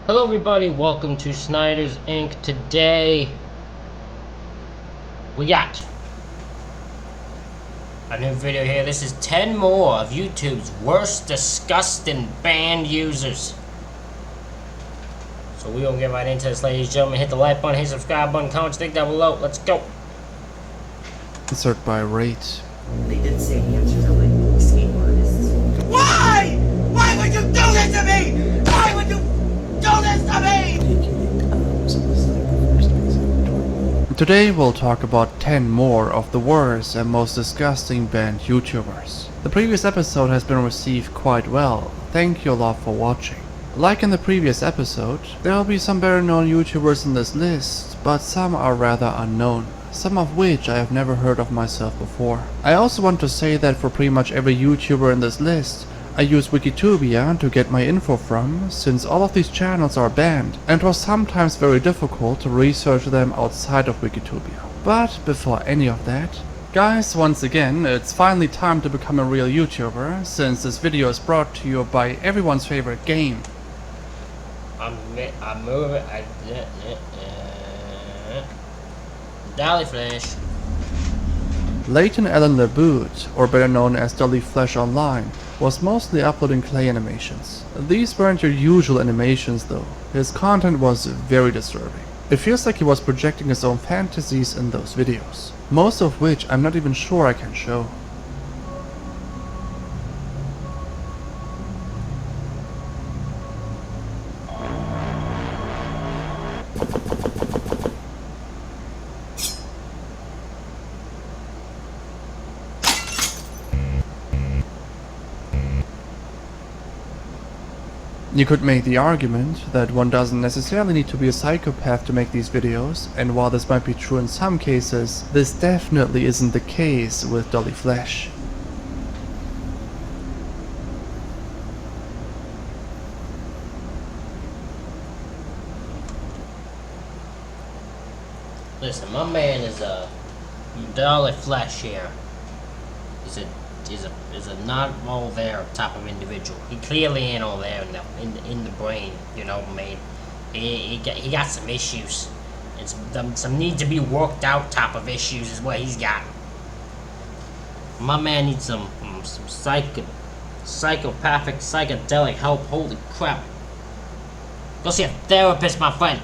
Hello everybody, welcome to Snyder's Inc. Today we got a new video here. This is 10 more of YouTube's worst disgusting banned users. So we're gonna get right into this, ladies and gentlemen. Hit the like button, hit the subscribe button, comment, stick down below. Let's go. Insert by rate. They did say hamsters are like skateboardists. Why? Why would you do this to me? Why would you do this to me? Today we'll talk about 10 more of the worst and most disgusting banned YouTubers. The previous episode has been received quite well. Thank you a lot for watching. Like in the previous episode, there will be some better known YouTubers in this list, but some are rather unknown, some of which I have never heard of myself before. I also want to say that for pretty much every YouTuber in this list, I use Wikitubia to get my info from, since all of these channels are banned, and it was sometimes very difficult to research them outside of Wikitubia. But before any of that, guys, once again, it's finally time to become a real YouTuber, since this video is brought to you by everyone's favorite game. I'm moving. Dolly Flash. Leighton Allen LeBoot, or better known as Dolly Flash Online, was mostly uploading clay animations. These weren't your usual animations though. His content was very disturbing. It feels like he was projecting his own fantasies in those videos, most of which I'm not even sure I can show. You could make the argument that one doesn't necessarily need to be a psychopath to make these videos, and while this might be true in some cases, this definitely isn't the case with Dolly Flash. Listen, my man is a Dolly Flash here. Is a not all there type of individual. He clearly ain't all there in the brain, you know, man. He got some issues, and some need to be worked out type of issues is what he's got. My man needs some psychopathic psychedelic help. Holy crap! Go see a therapist, my friend.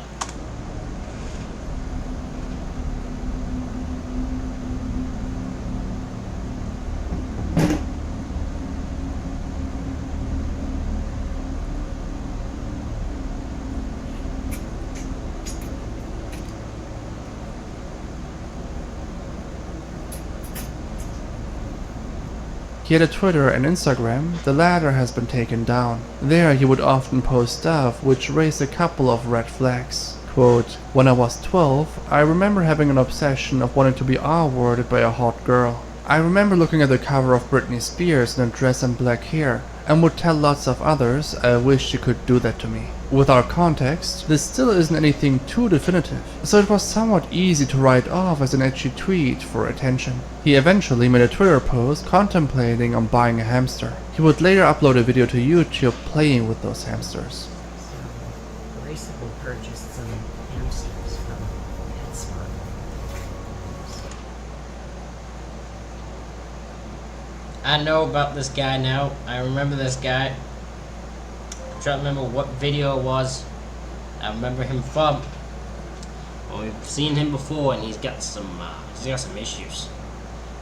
He had a Twitter and Instagram, the latter has been taken down. There he would often post stuff which raised a couple of red flags. Quote, "When I was 12, I remember having an obsession of wanting to be R-worded by a hot girl. I remember looking at the cover of Britney Spears in a dress and black hair, and would tell lots of others I wished she could do that to me." Without context, this still isn't anything too definitive, so it was somewhat easy to write off as an edgy tweet for attention. He eventually made a Twitter post contemplating on buying a hamster. He would later upload a video to YouTube playing with those hamsters. So, recently purchased some hamsters from PetSmart. I know about this guy now. I remember this guy. I'm trying to remember what video it was. I remember him from. Well, we've seen him before, and he's got some issues.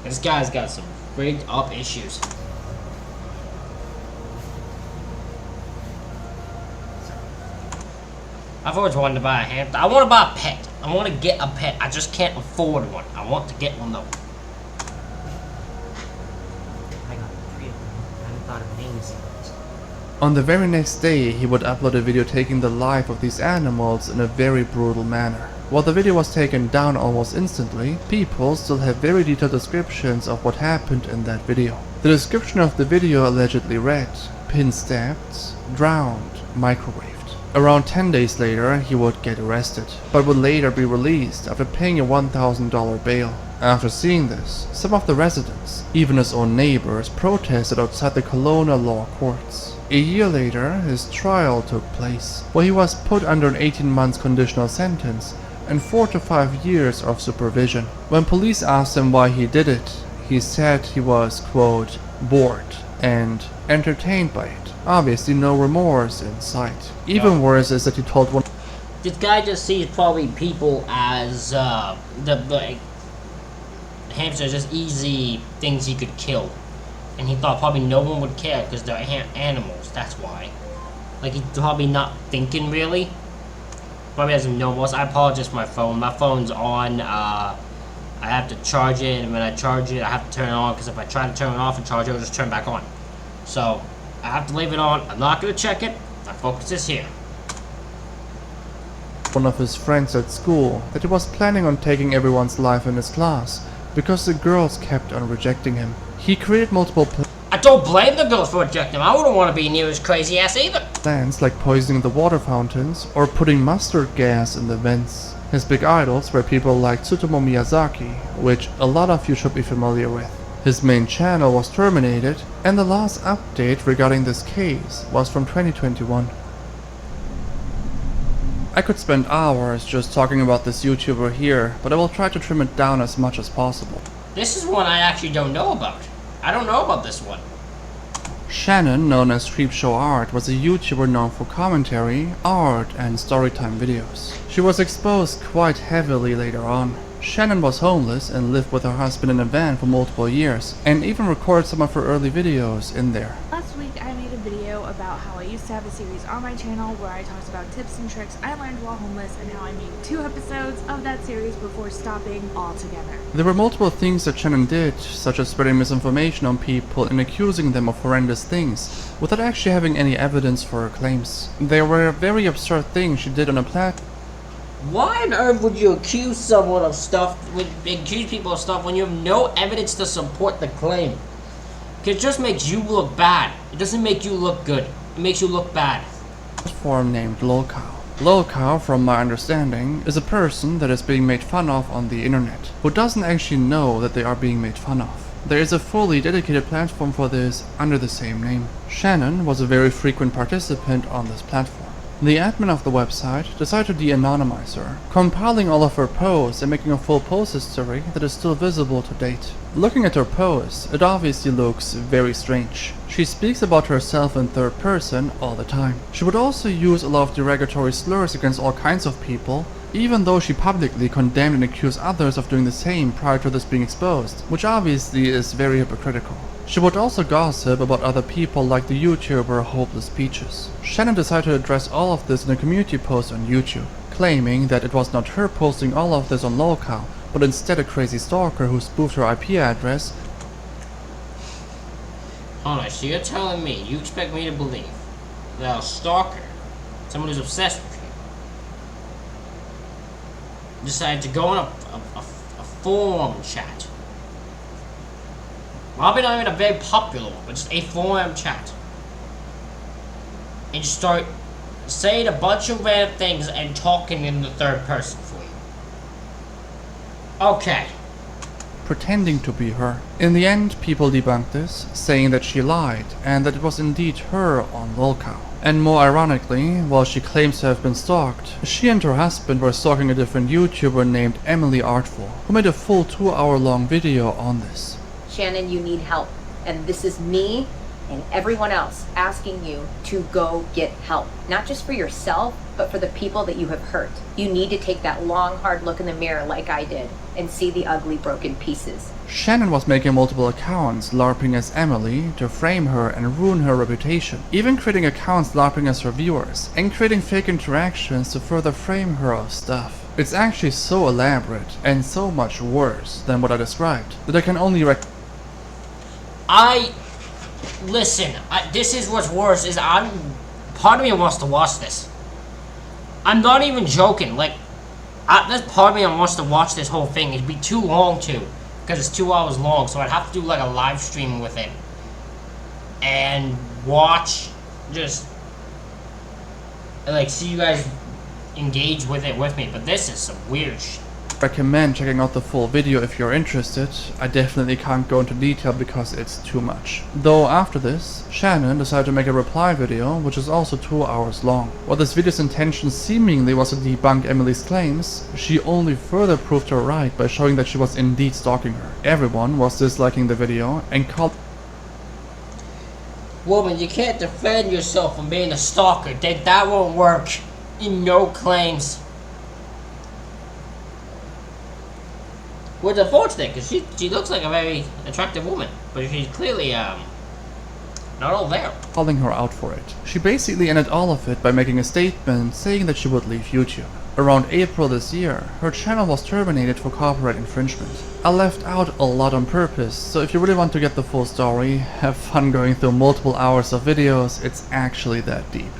This guy's got some rigged up issues. I've always wanted to buy a hamster. I want to buy a pet. I want to get a pet. I just can't afford one. I want to get one though. I got 3 of them. I haven't thought of names yet. On the very next day, he would upload a video taking the life of these animals in a very brutal manner. While the video was taken down almost instantly, people still have very detailed descriptions of what happened in that video. The description of the video allegedly read, "Pin stabbed, drowned, microwaved." Around 10 days later, he would get arrested, but would later be released after paying a $1,000 bail. After seeing this, some of the residents, even his own neighbors, protested outside the Kelowna law courts. A year later, his trial took place, where he was put under an 18-month conditional sentence and 4 to 5 years of supervision. When police asked him why he did it, he said he was, quote, bored and entertained by it. Obviously no remorse in sight. Even worse is that he told one... This guy just sees probably people as the hamsters as easy things he could kill. And he thought probably no one would care because they're animals, that's why. Like, he's probably not thinking, really. Probably doesn't know most. I apologize for my phone. My phone's on. I have to charge it, and when I charge it, I have to turn it on, because if I try to turn it off and charge it, it'll just turn back on. So, I have to leave it on. I'm not going to check it. My focus is here. One of his friends at school that he was planning on taking everyone's life in his class because the girls kept on rejecting him. He created multiple I don't blame the girls for rejecting him. I wouldn't want to be near his crazy ass either. plans like poisoning the water fountains or putting mustard gas in the vents. His big idols were people like Tsutomu Miyazaki, which a lot of you should be familiar with. His main channel was terminated, and the last update regarding this case was from 2021. I could spend hours just talking about this YouTuber here, but I will try to trim it down as much as possible. This is one I actually don't know about. I don't know about this one. Shannon, known as Creepshow Art, was a YouTuber known for commentary, art, and storytime videos. She was exposed quite heavily later on. Shannon was homeless and lived with her husband in a van for multiple years, and even recorded some of her early videos in there. Last week I made a video about how I used to have a series on my channel where I talked about tips and tricks I learned while homeless and how I made 2 episodes of that series before stopping altogether. There were multiple things that Shannon did, such as spreading misinformation on people and accusing them of horrendous things, without actually having any evidence for her claims. There were very absurd things she did on a platform. Why on earth would you accuse someone of stuff, accuse people of stuff when you have no evidence to support the claim? Because it just makes you look bad. It doesn't make you look good. It makes you look bad. Platform named Lolcow. Lolcow, from my understanding, is a person that is being made fun of on the internet, who doesn't actually know that they are being made fun of. There is a fully dedicated platform for this under the same name. Shannon was a very frequent participant on this platform. The admin of the website decided to de-anonymize her, compiling all of her posts and making a full post history that is still visible to date. Looking at her posts, it obviously looks very strange. She speaks about herself in third person all the time. She would also use a lot of derogatory slurs against all kinds of people, even though she publicly condemned and accused others of doing the same prior to this being exposed, which obviously is very hypocritical. She would also gossip about other people like the YouTuber Hopeless Peaches. Shannon decided to address all of this in a community post on YouTube, claiming that it was not her posting all of this on Lolcow, but instead a crazy stalker who spoofed her IP address. Hold on, so you're telling me, you expect me to believe that a stalker, someone who's obsessed with you, decided to go in a forum chat. Probably not even a very popular one, but just a forum chat. And just start saying a bunch of random things and talking in the third person for you. Okay. Pretending to be her. In the end, people debunked this, saying that she lied and that it was indeed her on Lolcow. And more ironically, while she claims to have been stalked, she and her husband were stalking a different YouTuber named Emily Artful, who made a full 2-hour-long video on this. Shannon, you need help. And this is me and everyone else asking you to go get help. Not just for yourself, but for the people that you have hurt. You need to take that long, hard look in the mirror like I did and see the ugly, broken pieces. Shannon was making multiple accounts LARPing as Emily to frame her and ruin her reputation, even creating accounts LARPing as her viewers, and creating fake interactions to further frame her of stuff. It's actually so elaborate and so much worse than what I described that I can only Listen, this is what's worse, is part of me wants to watch this. I'm not even joking, like, there's part of me that wants to watch this whole thing. It'd be too long too, because it's 2 hours long, so I'd have to do like a live stream with it. And watch, just, like, see you guys engage with it with me, but this is some weird shit. recommend checking out the full video if you're interested. I definitely can't go into detail because it's too much. Though after this, Shannon decided to make a reply video, which is also 2 hours long. While this video's intention seemingly was to debunk Emily's claims, she only further proved her right by showing that she was indeed stalking her. Everyone was disliking the video and called. Woman, you can't defend yourself from being a stalker. That won't work. No claims. Which is unfortunate, because she looks like a very attractive woman, but she's clearly not all there. Calling her out for it. She basically ended all of it by making a statement saying that she would leave YouTube. Around April this year, her channel was terminated for copyright infringement. I left out a lot on purpose, so if you really want to get the full story, have fun going through multiple hours of videos, it's actually that deep.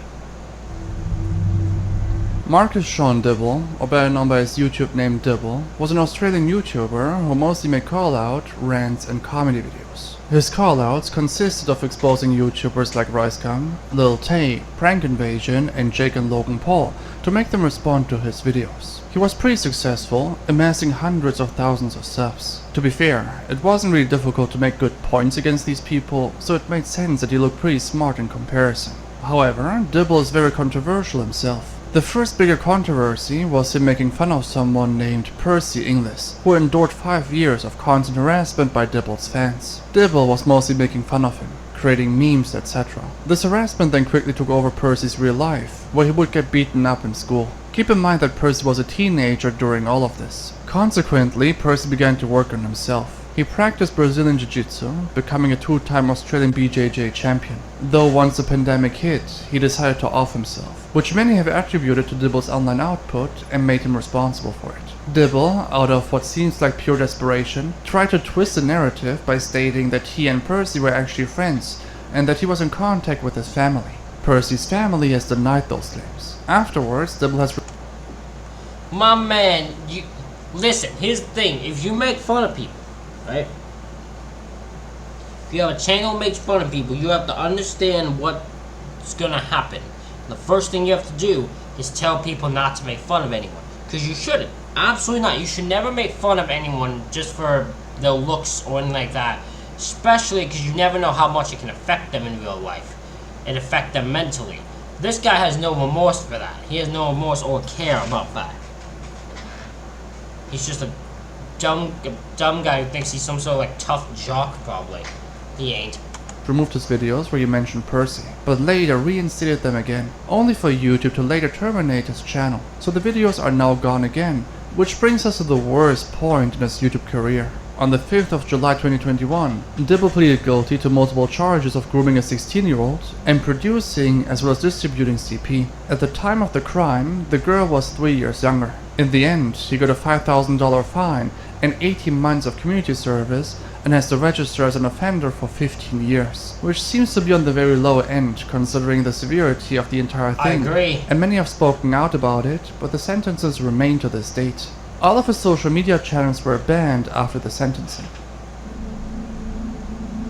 Marcus Sean Dibble, or better known by his YouTube name Dibble, was an Australian YouTuber who mostly made call-out, rants and comedy videos. His call-outs consisted of exposing YouTubers like Ricegum, Lil Tay, Prank Invasion and Jake and Logan Paul to make them respond to his videos. He was pretty successful, amassing hundreds of thousands of subs. To be fair, it wasn't really difficult to make good points against these people, so it made sense that he looked pretty smart in comparison. However, Dibble is very controversial himself. The first bigger controversy was him making fun of someone named Percy Inglis, who endured 5 years of constant harassment by Dibble's fans. Dibble was mostly making fun of him, creating memes, etc. This harassment then quickly took over Percy's real life, where he would get beaten up in school. Keep in mind that Percy was a teenager during all of this. Consequently, Percy began to work on himself. He practiced Brazilian Jiu-Jitsu, becoming a 2-time Australian BJJ champion. Though once the pandemic hit, he decided to off himself, which many have attributed to Dibble's online output and made him responsible for it. Dibble, out of what seems like pure desperation, tried to twist the narrative by stating that he and Percy were actually friends, and that he was in contact with his family. Percy's family has denied those claims. Afterwards, Dibble has... My man, you... Listen, here's the thing. If you make fun of people, right? If you have a channel that makes fun of people, you have to understand what's gonna happen. The first thing you have to do is tell people not to make fun of anyone. Because you shouldn't. Absolutely not. You should never make fun of anyone just for their looks or anything like that. Especially because you never know how much it can affect them in real life. And affect them mentally. This guy has no remorse for that. He has no remorse or care about that. He's just a dumb guy who thinks he's some sort of like tough jock, probably. He ain't. Removed his videos where you mentioned Percy, but later reinstated them again, only for YouTube to later terminate his channel. So the videos are now gone again, which brings us to the worst point in his YouTube career. On the 5th of July 2021, Dibble pleaded guilty to multiple charges of grooming a 16-year-old and producing as well as distributing CP. At the time of the crime, the girl was 3 years younger. In the end, he got a $5,000 fine and 18 months of community service and has to register as an offender for 15 years, which seems to be on the very low end considering the severity of the entire thing. I agree. And many have spoken out about it, but the sentences remain to this date. All of his social media channels were banned after the sentencing.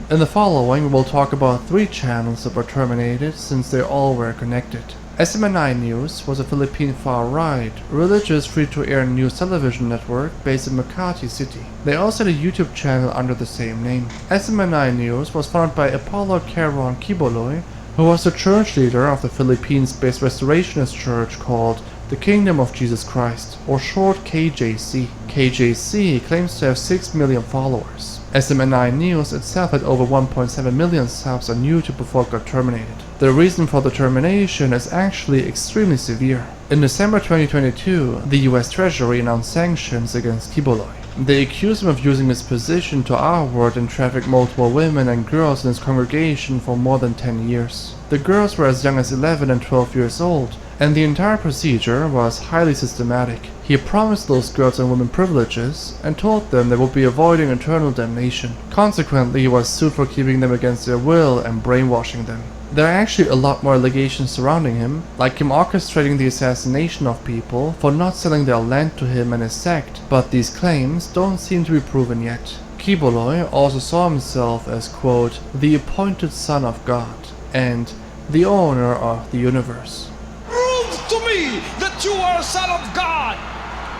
In the following, we will talk about 3 channels that were terminated since they all were connected. SMNI News was a Philippine far-right, religious free-to-air news television network based in Makati City. They also had a YouTube channel under the same name. SMNI News was founded by Apollo Caron Quiboloy, who was the church leader of the Philippines-based restorationist church called the Kingdom of Jesus Christ, or short KJC. KJC claims to have 6 million followers. SMNI News itself had over 1.7 million subs on YouTube before it got terminated. The reason for the termination is actually extremely severe. In December 2022, the US Treasury announced sanctions against Quiboloy. They accused him of using his position to R-word and traffic multiple women and girls in his congregation for more than 10 years. The girls were as young as 11 and 12 years old, and the entire procedure was highly systematic. He promised those girls and women privileges and told them they would be avoiding eternal damnation. Consequently, he was sued for keeping them against their will and brainwashing them. There are actually a lot more allegations surrounding him, like him orchestrating the assassination of people for not selling their land to him and his sect, but these claims don't seem to be proven yet. Quiboloy also saw himself as, quote, the appointed son of God and the owner of the universe. Prove to me that you are a son of God!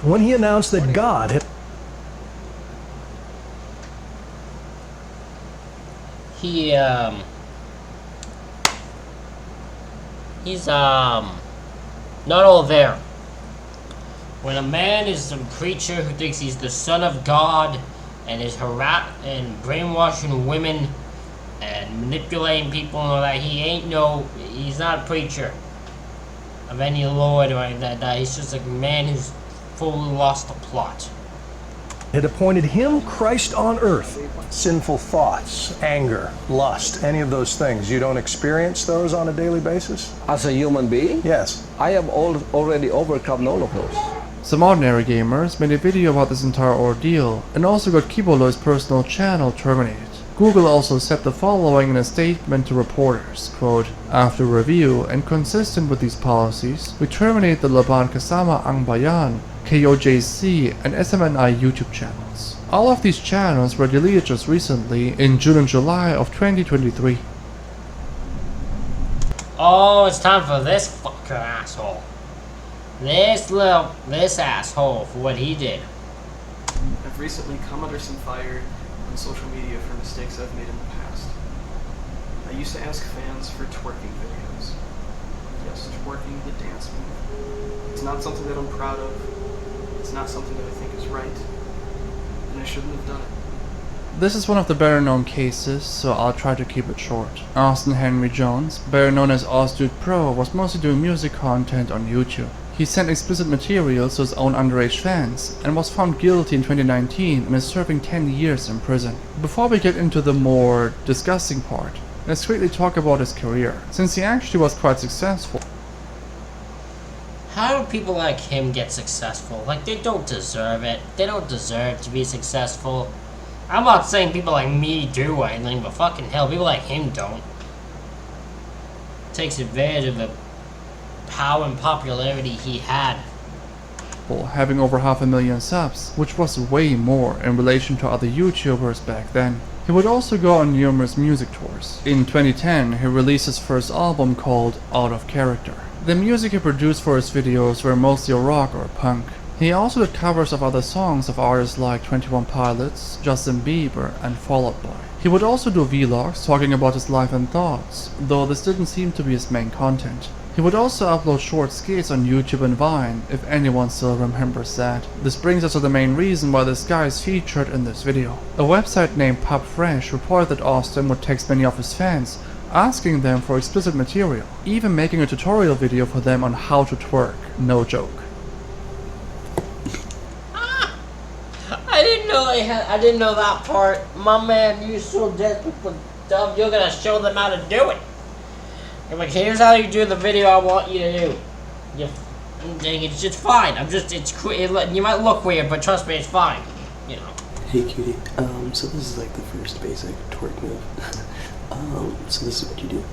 when he announced that God had he's not all there. When a man is a preacher who thinks he's the son of God and is and brainwashing women and manipulating people and all that, he's not a preacher of any Lord or anything like that. He's just a man who's fully lost the plot. had appointed him Christ on earth. Sinful thoughts, anger, lust, any of those things, you don't experience those on a daily basis? As a human being? Yes. I have already overcome all of those. Some ordinary gamers made a video about this entire ordeal and also got Kibolo's personal channel terminated. Google also said the following in a statement to reporters, quote, "After review and consistent with these policies, we terminate the Laban Kasama Ang Bayan, KOJC, and SMNI YouTube channels. All of these channels were deleted just recently in June and July of 2023. Oh, it's time for this fucker asshole. This asshole for what he did. I've recently come under some fire on social media for mistakes I've made in the past. I used to ask fans for twerking videos. Yes, twerking, the dance move. It's not something that I'm proud of. It's not something that I think is right. And I shouldn't have done it. This is one of the better known cases, so I'll try to keep it short. Austin Henry Jones, better known as Ozdude Pro, was mostly doing music content on YouTube. He sent explicit materials to his own underage fans and was found guilty in 2019 and is serving 10 years in prison. Before we get into the more disgusting part, let's quickly talk about his career, since he actually was quite successful. How do people like him get successful? Like, they don't deserve it. They don't deserve to be successful. I'm not saying people like me do or anything, but fucking hell, people like him don't. Takes advantage of the power and popularity he had. Having over 500,000 subs, which was way more in relation to other YouTubers back then. He would also go on numerous music tours. In 2010, he released his first album called Out of Character. The music he produced for his videos were mostly rock or punk. He also did covers of other songs of artists like 21 Pilots, Justin Bieber, and Fall Out Boy. He would also do vlogs talking about his life and thoughts, though this didn't seem to be his main content. He would also upload short skits on YouTube and Vine, if anyone still remembers that. This brings us to the main reason why this guy is featured in this video. A website named PubFresh reported that Austin would text many of his fans, asking them for explicit material, even making a tutorial video for them on how to twerk. No joke. I didn't know that part. My man, you're so desperate for stuff, you're gonna show them how to do it. You're like, here's how you do the video I want you to do. It's just fine. You might look weird, but trust me, it's fine. You know. Hey cutie, so this is like the first basic twerk move. So this is what you do.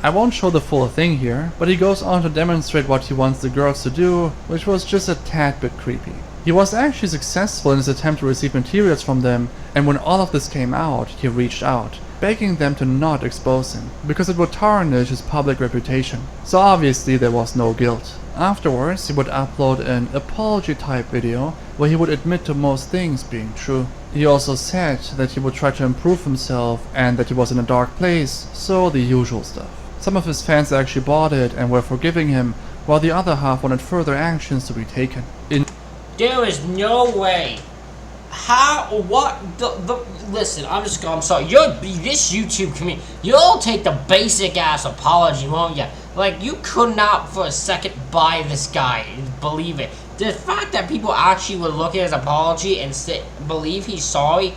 I won't show the full thing here, but he goes on to demonstrate what he wants the girls to do, which was just a tad bit creepy. He was actually successful in his attempt to receive materials from them, and when all of this came out, he reached out, begging them to not expose him, because it would tarnish his public reputation. So obviously there was no guilt. Afterwards, he would upload an apology type video where he would admit to most things being true. He also said that he would try to improve himself and that he was in a dark place, so the usual stuff. Some of his fans actually bought it and were forgiving him, while the other half wanted further actions to be taken. There is no way. Listen, I'm sorry. This YouTube community, you'll take the basic ass apology, won't ya? Like, you could not for a second buy this guy, believe it. The fact that people actually would look at his apology and believe he's sorry,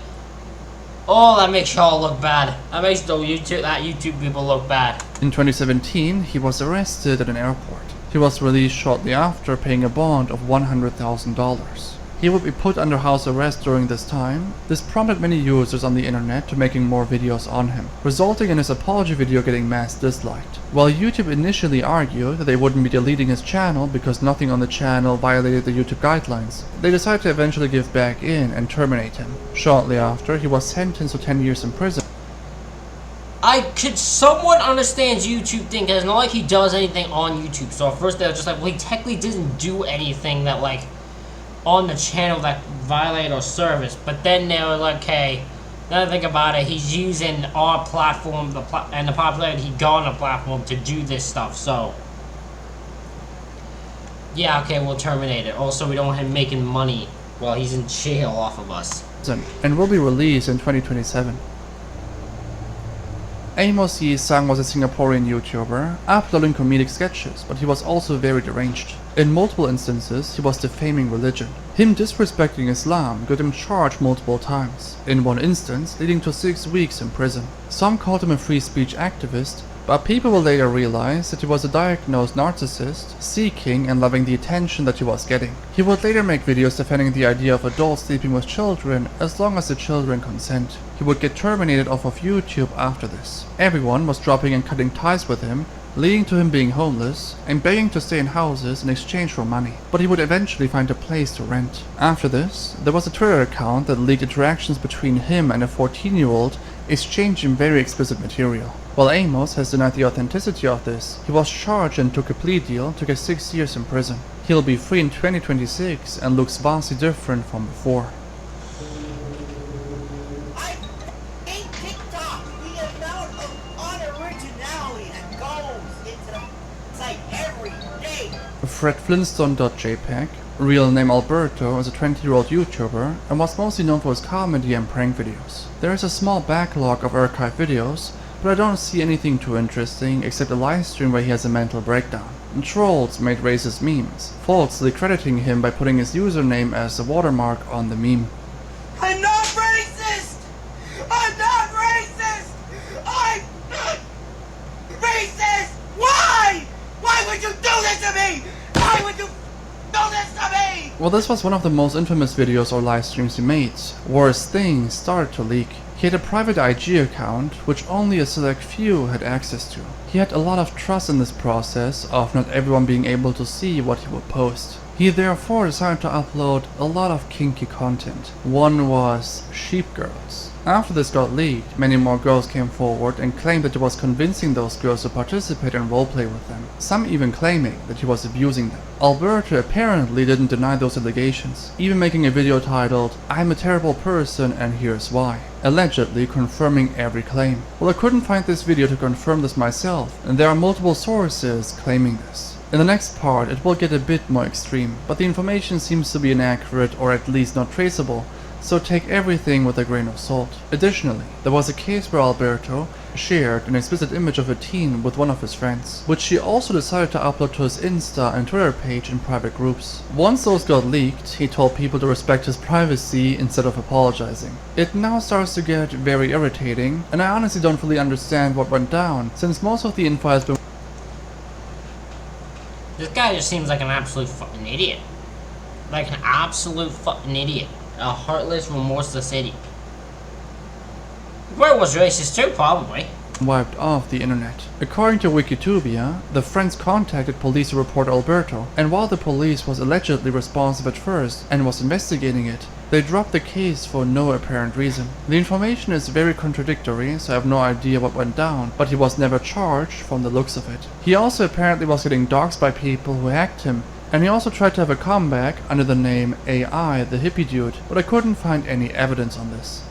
oh, that makes y'all look bad. That makes that YouTube people look bad. In 2017, he was arrested at an airport. He was released shortly after, paying a bond of $100,000. He would be put under house arrest during this time. This prompted many users on the internet to making more videos on him, resulting in his apology video getting mass disliked. While YouTube initially argued that they wouldn't be deleting his channel because nothing on the channel violated the YouTube guidelines, they decided to eventually give back in and terminate him. Shortly after, he was sentenced to 10 years in prison. could somewhat understand YouTube thing, because it's not like he does anything on YouTube. So at first they were just like, well, he technically didn't do anything that, like, on the channel that violated our service. But then they were like, okay, now that I think about it, he's using our platform, and the popularity he got on the platform to do this stuff. So, yeah, okay, we'll terminate it. Also, we don't want him making money while he's in jail off of us. And will be released in 2027. Amos Yi-sang was a Singaporean YouTuber, uploading comedic sketches, but he was also very deranged. In multiple instances, he was defaming religion. Him disrespecting Islam got him charged multiple times, in one instance leading to 6 weeks in prison. Some called him a free speech activist, but people will later realize that he was a diagnosed narcissist, seeking and loving the attention that he was getting. He would later make videos defending the idea of adults sleeping with children as long as the children consent. He would get terminated off of YouTube after this. Everyone was dropping and cutting ties with him, leading to him being homeless and begging to stay in houses in exchange for money, but he would eventually find a place to rent. After this, there was a Twitter account that leaked interactions between him and a 14-year-old exchanging very explicit material. While Amos has denied the authenticity of this, he was charged and took a plea deal to get 6 years in prison. He'll be free in 2026 and looks vastly different from before. I hate TikTok. The amount of unoriginality that goes into the site every day. FredFlintstone.jpg, real name Alberto, is a 20-year-old YouTuber and was mostly known for his comedy and prank videos. There is a small backlog of archived videos, but I don't see anything too interesting except a livestream where he has a mental breakdown. And trolls made racist memes, falsely crediting him by putting his username as a watermark on the meme. I'm not racist! I'm not racist! I'm not racist! Why? Why would you do this to me? Why would you do this to me? Well, this was one of the most infamous videos or live streams he made. Worse things started to leak. He had a private IG account, which only a select few had access to. He had a lot of trust in this process of not everyone being able to see what he would post. He therefore decided to upload a lot of kinky content. One was sheep girls. After this got leaked, many more girls came forward and claimed that he was convincing those girls to participate and roleplay with them, some even claiming that he was abusing them. Alberto apparently didn't deny those allegations, even making a video titled, "I'm a terrible person and here's why," allegedly confirming every claim. Well, I couldn't find this video to confirm this myself, and there are multiple sources claiming this. In the next part it will get a bit more extreme, but the information seems to be inaccurate or at least not traceable, so take everything with a grain of salt. Additionally, there was a case where Alberto shared an explicit image of a teen with one of his friends, which he also decided to upload to his Insta and Twitter page in private groups. Once those got leaked, he told people to respect his privacy instead of apologizing. It now starts to get very irritating, and I honestly don't really understand what went down, since most of the info has been. This guy just seems like an absolute fucking idiot. Like an absolute fucking idiot. A heartless, remorseless idiot. Well, was racist too, probably. Wiped off the internet. According to Wikitubia, the friends contacted police to report Alberto, and while the police was allegedly responsive at first and was investigating it, they dropped the case for no apparent reason. The information is very contradictory, so I have no idea what went down, but he was never charged from the looks of it. He also apparently was getting doxxed by people who hacked him, and he also tried to have a comeback under the name AI the hippie dude, but I couldn't find any evidence on this.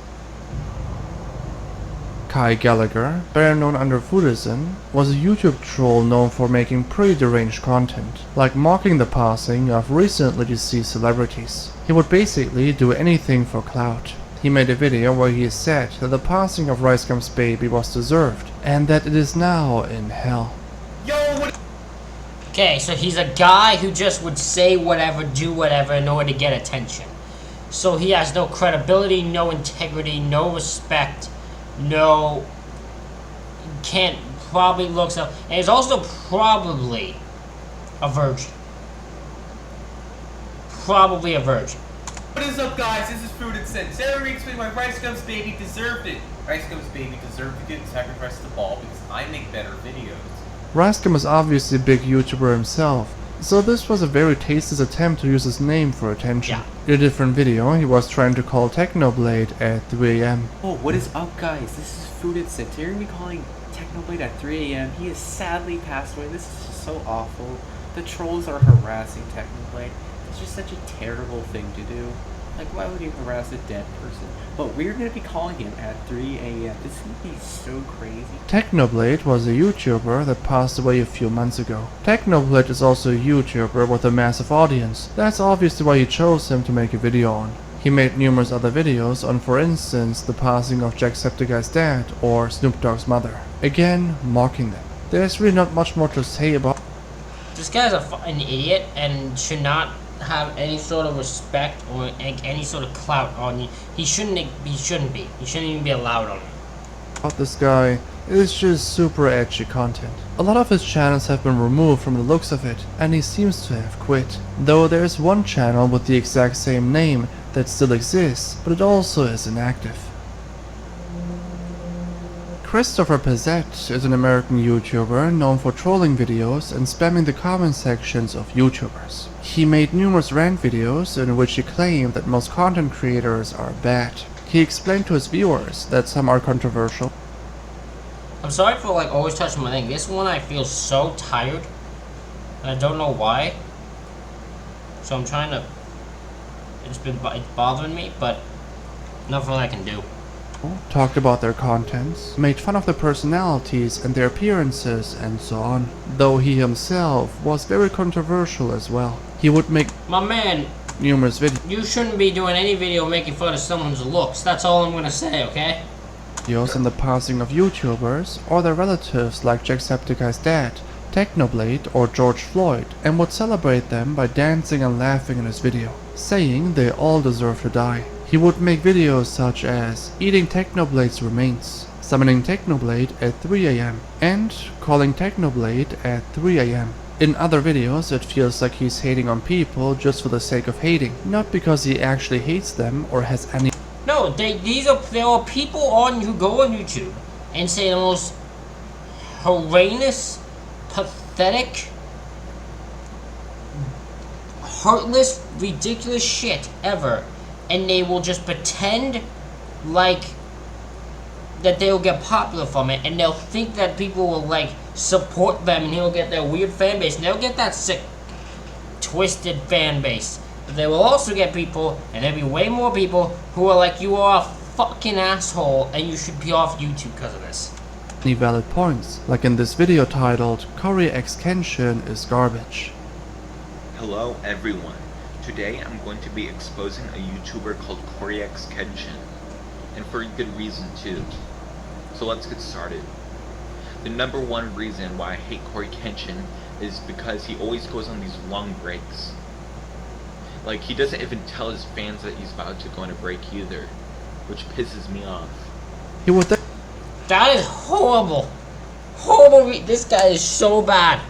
Kai Gallagher, better known under Foodism, was a YouTube troll known for making pretty deranged content, like mocking the passing of recently deceased celebrities. He would basically do anything for clout. He made a video where he said that the passing of Rice Gum's baby was deserved, and that it is now in hell. Okay, so he's a guy who just would say whatever, do whatever in order to get attention. So he has no credibility, no integrity, no respect, can't probably looks up, and he's also probably a virgin. Probably a virgin. What is up, guys? This is Food and Sin. Sarah explained why Rice Gum's baby deserved it. Rice Gum's baby deserved to get sacrificed to the ball because I make better videos. Rice Gum is obviously a big YouTuber himself, So this was a very tasteless attempt to use his name for attention. Yeah. In a different video, he was trying to call Technoblade at 3 AM. Oh, what is up, guys? This is Food and Sin. Today we're gonna be calling Technoblade at 3 AM. He has sadly passed away. This is just so awful. The trolls are harassing Technoblade. It's just such a terrible thing to do. Like, why would you harass a dead person? But we're gonna be calling him at 3 AM. This is gonna be so crazy. Technoblade was a YouTuber that passed away a few months ago. Technoblade is also a YouTuber with a massive audience. That's obviously why he chose him to make a video on. He made numerous other videos on, for instance, the passing of Jacksepticeye's dad or Snoop Dogg's mother. Again, mocking them. There's really not much more to say about. This guy's a fucking idiot and should not have any sort of respect or any sort of clout on you. He shouldn't even be allowed on it. This guy is just super edgy content. A lot of his channels have been removed from the looks of it, and he seems to have quit. Though there is one channel with the exact same name that still exists, but it also is inactive. Christopher Pezzett is an American YouTuber known for trolling videos and spamming the comment sections of YouTubers. He made numerous rant videos in which he claimed that most content creators are bad. He explained to his viewers that some are controversial. I'm sorry for like always touching my thing. This one I feel so tired, and I don't know why. So I'm trying to. It's bothering me, but nothing I can do. Talked about their contents, made fun of their personalities and their appearances and so on. Though he himself was very controversial as well. He would make my man numerous videos. You shouldn't be doing any video making fun of someone's looks. That's all I'm gonna say, okay? Videos in the passing of YouTubers or their relatives like Jacksepticeye's dad, Technoblade or George Floyd, and would celebrate them by dancing and laughing in his video, saying they all deserve to die. He would make videos such as eating Technoblade's remains, summoning Technoblade at 3 AM, and calling Technoblade at 3 AM. In other videos, it feels like he's hating on people just for the sake of hating, not because he actually hates them or has any. No, there are people who go on YouTube and say the most horrendous, pathetic, heartless, ridiculous shit ever. And they will just pretend like that they'll get popular from it, and they'll think that people will like support them, and he'll get their weird fan base, and they'll get that sick, twisted fan base. But they will also get people, and there'll be way more people who are like, you are a fucking asshole, and you should be off YouTube because of this. Any valid points, like in this video titled Cory X Kenshin is garbage. Hello everyone. Today I'm going to be exposing a YouTuber called Cory X Kenshin, and for good reason too. So let's get started. The number one reason why I hate Cory Kenshin is because he always goes on these long breaks. Like, he doesn't even tell his fans that he's about to go on a break either, which pisses me off. He would That is horrible. Horrible. This guy is so bad.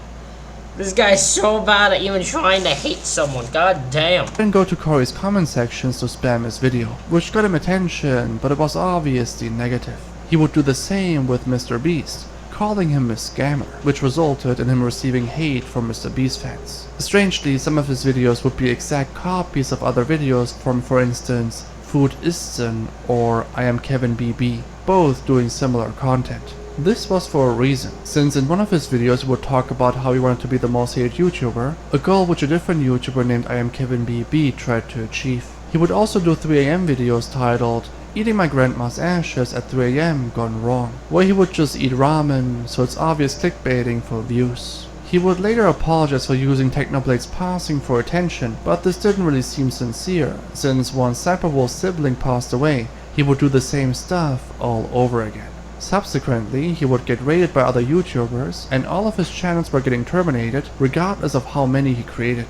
This guy's so bad at even trying to hate someone. God damn. Then go to Cory's comment sections to spam his video, which got him attention, but it was obviously negative. He would do the same with Mr. Beast, calling him a scammer, which resulted in him receiving hate from Mr. Beast fans. Strangely, some of his videos would be exact copies of other videos from, for instance, Food is Sin or I Am Kevin BB, both doing similar content. This was for a reason, since in one of his videos he would talk about how he wanted to be the most hated YouTuber, a goal which a different YouTuber named I Am Kevin BB tried to achieve. He would also do 3 AM videos titled Eating My Grandma's Ashes at 3 AM Gone Wrong, where he would just eat ramen, so it's obvious clickbaiting for views. He would later apologize for using Technoblade's passing for attention, but this didn't really seem sincere, since once Cyberwolf's sibling passed away, he would do the same stuff all over again. Subsequently, he would get raided by other YouTubers, and all of his channels were getting terminated, regardless of how many he created.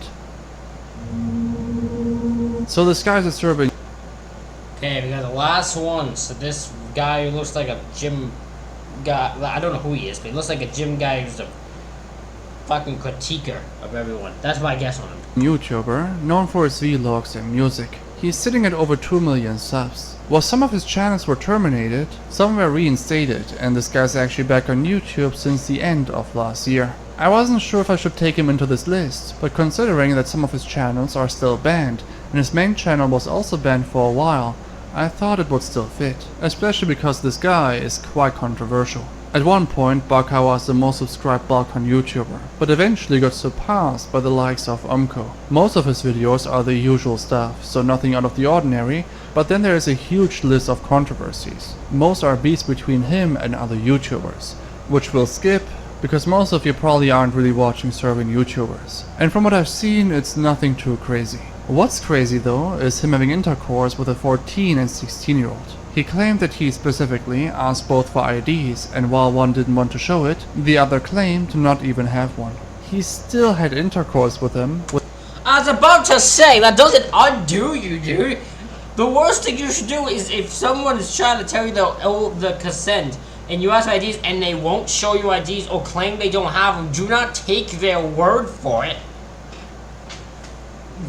So this guy's disturbing. Okay, we got the last one. So this guy who looks like a gym guy. I don't know who he is, but he looks like a gym guy who's a fucking critiquer of everyone. That's my guess on him. YouTuber, known for his vlogs and music. He's sitting at over 2 million subs. While some of his channels were terminated, some were reinstated, and this guy's actually back on YouTube since the end of last year. I wasn't sure if I should take him into this list, but considering that some of his channels are still banned, and his main channel was also banned for a while, I thought it would still fit, especially because this guy is quite controversial. At one point, Baka was the most subscribed Balkan YouTuber, but eventually got surpassed by the likes of Umko. Most of his videos are the usual stuff, so nothing out of the ordinary, but then there is a huge list of controversies. Most are beefs between him and other YouTubers, which we'll skip, because most of you probably aren't really watching Serbian YouTubers. And from what I've seen, it's nothing too crazy. What's crazy though, is him having intercourse with a 14 and 16-year-old. He claimed that he specifically asked both for IDs, and while one didn't want to show it, the other claimed to not even have one. He still had intercourse with them. I was about to say, that doesn't undo you, dude. The worst thing you should do is if someone is trying to tell you the consent, and you ask for IDs and they won't show you IDs or claim they don't have them, do not take their word for it.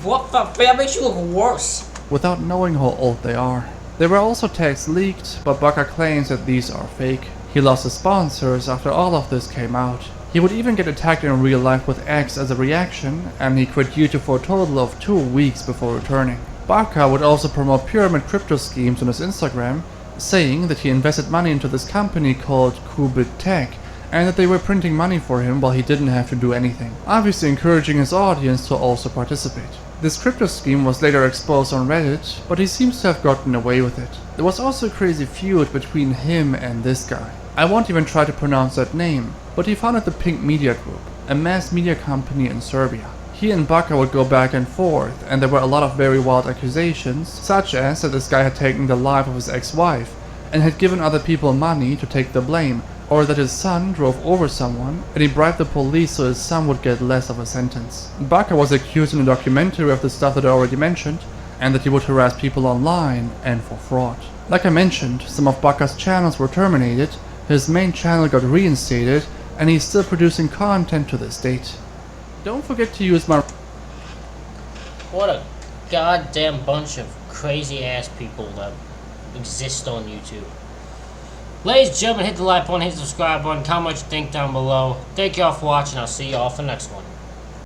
What the? That makes you look worse. Without knowing how old they are. There were also texts leaked, but Baka claims that these are fake. He lost his sponsors after all of this came out. He would even get attacked in real life with X as a reaction, and he quit YouTube for a total of 2 weeks before returning. Baka would also promote pyramid crypto schemes on his Instagram, saying that he invested money into this company called Qubit Tech, and that they were printing money for him while he didn't have to do anything, obviously encouraging his audience to also participate. This crypto scheme was later exposed on Reddit, but he seems to have gotten away with it. There was also a crazy feud between him and this guy. I won't even try to pronounce that name, but he founded the Pink Media Group, a mass media company in Serbia. He and Baka would go back and forth, and there were a lot of very wild accusations, such as that this guy had taken the life of his ex-wife, and had given other people money to take the blame, or that his son drove over someone and he bribed the police so his son would get less of a sentence. Baka was accused in a documentary of the stuff that I already mentioned, and that he would harass people online and for fraud. Like I mentioned, some of Baka's channels were terminated, his main channel got reinstated, and he's still producing content to this date. Don't forget to use my... What a goddamn bunch of crazy ass people that exist on YouTube. Ladies and gentlemen, hit the like button, hit the subscribe button, comment what you think down below. Thank y'all for watching, I'll see y'all for the next one.